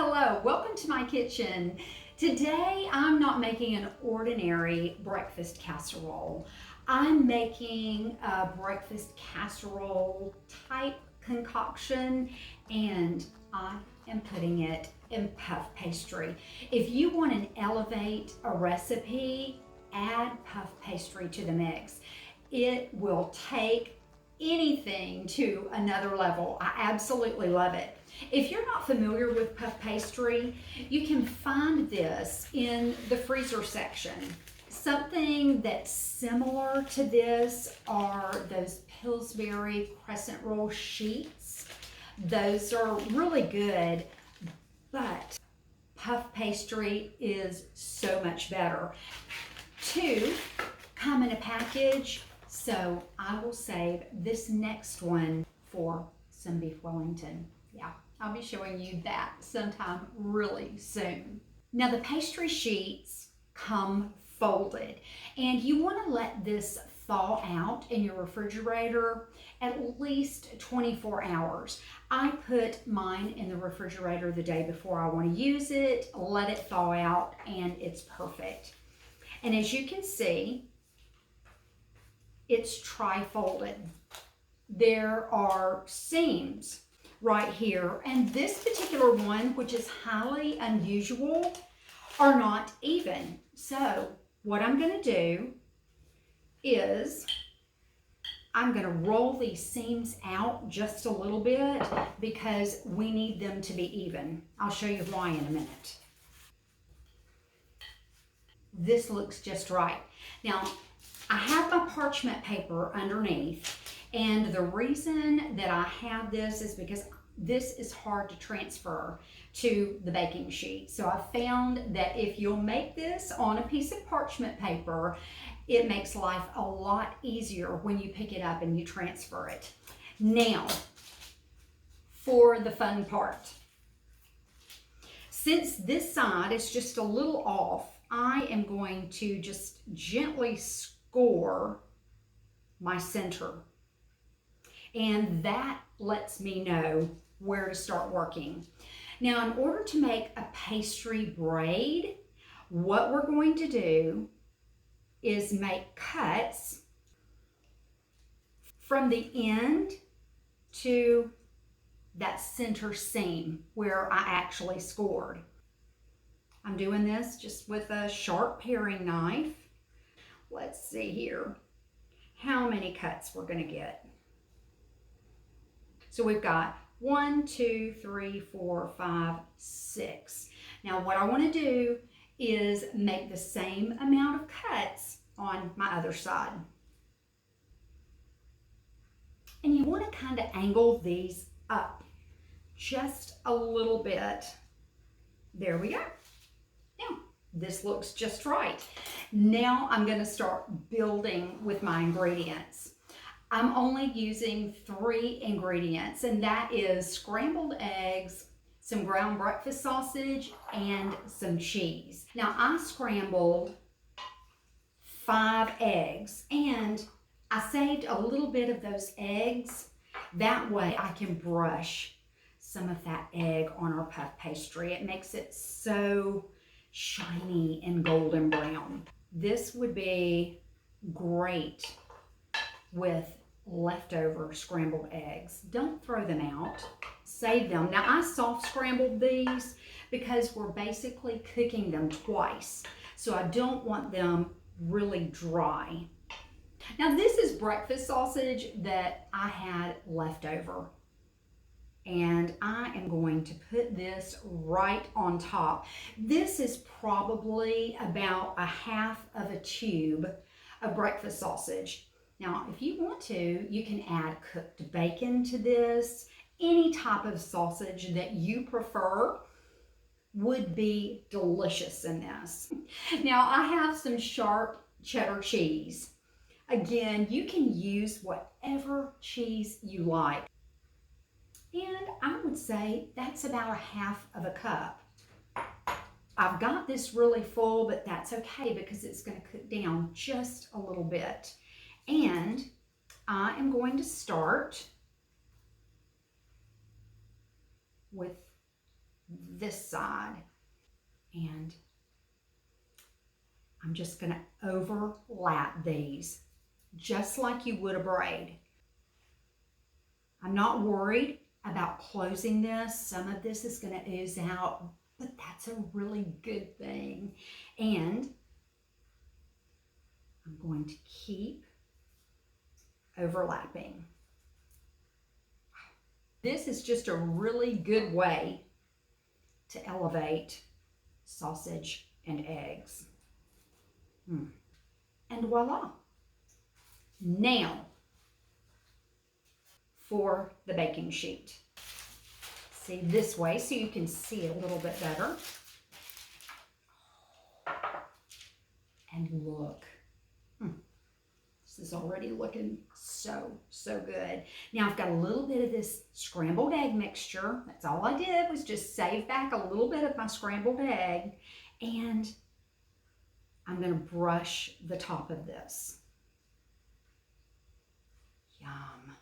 Hello, welcome to my kitchen. Today I'm not making an ordinary breakfast casserole. I'm making a breakfast casserole type concoction and I am putting it in puff pastry. If you want to elevate a recipe, add puff pastry to the mix. It will take anything to another level. I absolutely love it. If you're not familiar with puff pastry, you can find this in the freezer section. Something that's similar to this are those Pillsbury crescent roll sheets. Those are really good, but puff pastry is so much better. Two come in a package, so I will save this next one for some beef Wellington. Yeah, I'll be showing you that sometime really soon. Now the pastry sheets come folded and you want to let this thaw out in your refrigerator at least 24 hours. I put mine in the refrigerator the day before I want to use it, let it thaw out, and it's perfect. And as you can see, it's tri-folded. There are seams right here, and this particular one, which is highly unusual, are not even. So what I'm going to do is I'm going to roll these seams out just a little bit because we need them to be even. I'll show you why in a minute. This looks just right. Now I have my parchment paper underneath, and the reason that I have this is because this is hard to transfer to the baking sheet. So I found that if you'll make this on a piece of parchment paper, it makes life a lot easier when you pick it up and you transfer it. Now, for the fun part. Since this side is just a little off, I am going to just gently score my center. And that lets me know where to start working. Now, in order to make a pastry braid, what we're going to do is make cuts from the end to that center seam where I actually scored. I'm doing this just with a sharp paring knife. Let's see here how many cuts we're going to get. So we've got 1, 2, 3, 4, 5, 6. Now what I want to do is make the same amount of cuts on my other side. And you want to kind of angle these up just a little bit. There we go. Now, this looks just right. Now I'm going to start building with my ingredients. I'm only using 3 ingredients, and that is scrambled eggs, some ground breakfast sausage, and some cheese. Now I scrambled 5 eggs, and I saved a little bit of those eggs. That way I can brush some of that egg on our puff pastry. It makes it so shiny and golden brown. This would be great with leftover scrambled eggs. Don't throw them out, save them. Now I soft scrambled these because we're basically cooking them twice, so I don't want them really dry. Now this is breakfast sausage that I had left over, and I am going to put this right on top. This is probably about a half of a tube of breakfast sausage. Now, if you want to, you can add cooked bacon to this. Any type of sausage that you prefer would be delicious in this. Now, I have some sharp cheddar cheese. Again, you can use whatever cheese you like. And I would say that's about a half of a cup. I've got this really full, but that's okay because it's going to cook down just a little bit. And I am going to start with this side. And I'm just going to overlap these just like you would a braid. I'm not worried about closing this. Some of this is going to ooze out, but that's a really good thing. And I'm going to keep overlapping. This is just a really good way to elevate sausage and eggs. And voila. Now, for the baking sheet. See, this way so you can see a little bit better. And look. This is already looking so good. Now I've got a little bit of this scrambled egg mixture. That's all I did was just save back a little bit of my scrambled egg. And I'm going to brush the top of this. Yum.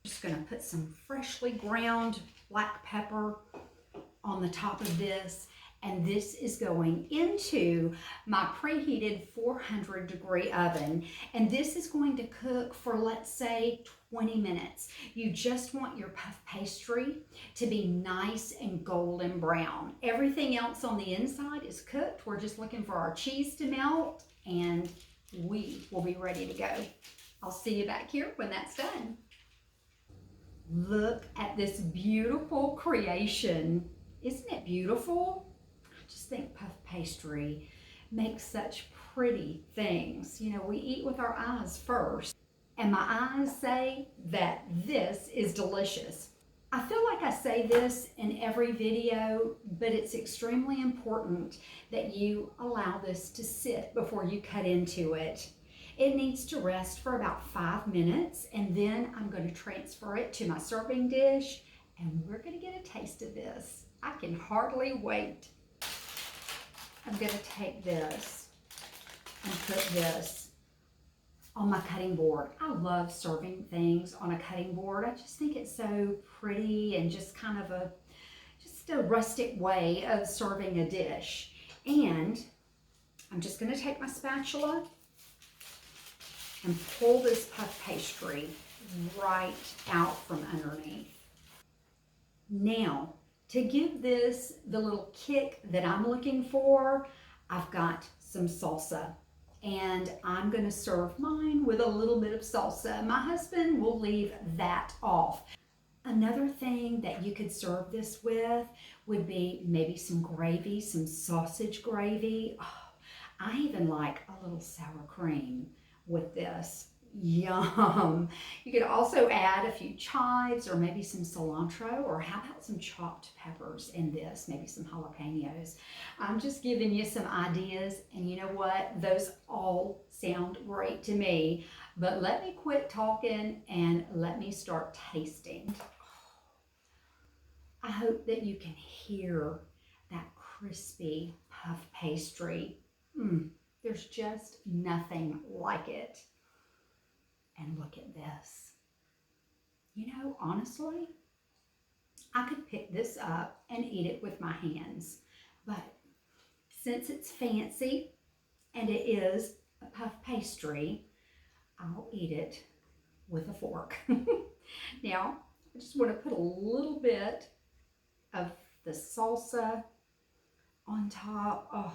Just going to put some freshly ground black pepper on the top of this. And this is going into my preheated 400-degree oven. And this is going to cook for, let's say, 20 minutes. You just want your puff pastry to be nice and golden brown. Everything else on the inside is cooked. We're just looking for our cheese to melt, and we will be ready to go. I'll see you back here when that's done. Look at this beautiful creation. Isn't it beautiful? I just think puff pastry makes such pretty things. You know, we eat with our eyes first, and my eyes say that this is delicious. I feel like I say this in every video, but it's extremely important that you allow this to sit before you cut into it. It needs to rest for about 5 minutes, and then I'm going to transfer it to my serving dish, and we're going to get a taste of this. I can hardly wait. I'm going to take this and put this on my cutting board. I love serving things on a cutting board. I just think it's so pretty and just kind of a rustic way of serving a dish. And I'm just going to take my spatula and pull this puff pastry right out from underneath. Now, to give this the little kick that I'm looking for, I've got some salsa, and I'm going to serve mine with a little bit of salsa. My husband will leave that off. Another thing that you could serve this with would be maybe some gravy, some sausage gravy. Oh, I even like a little sour cream with this. Yum. You could also add a few chives or maybe some cilantro, or how about some chopped peppers in this, maybe some jalapenos. I'm just giving you some ideas, and you know what? Those all sound great to me, but let me quit talking and let me start tasting. I hope that you can hear that crispy puff pastry. There's just nothing like it. And look at this. You know, honestly, I could pick this up and eat it with my hands. But since it's fancy and it is a puff pastry, I'll eat it with a fork. Now, I just want to put a little bit of the salsa on top. Oh.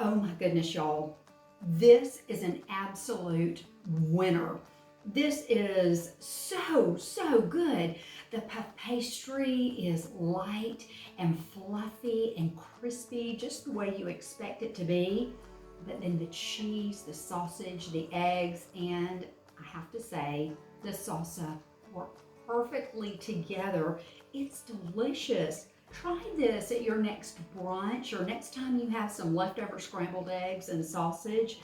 Oh my goodness, y'all. This is an absolute winner. This is so good. The puff pastry is light and fluffy and crispy, just the way you expect it to be. But then the cheese, the sausage, the eggs, and I have to say, the salsa work perfectly together. It's delicious. Try this at your next brunch, or next time you have some leftover scrambled eggs and sausage.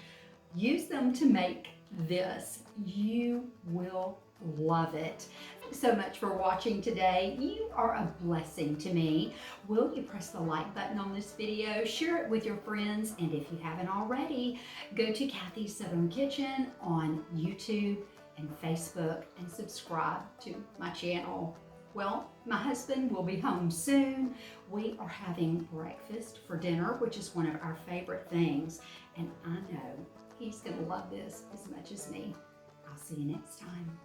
Use them to make this. You will love it. Thanks so much for watching today. You are a blessing to me. Will you press the like button on this video, share it with your friends, and if you haven't already, go to Kathy's Southern Kitchen on YouTube and Facebook and subscribe to my channel. Well, my husband will be home soon. We are having breakfast for dinner, which is one of our favorite things, and I know he's gonna love this as much as me. I'll see you next time.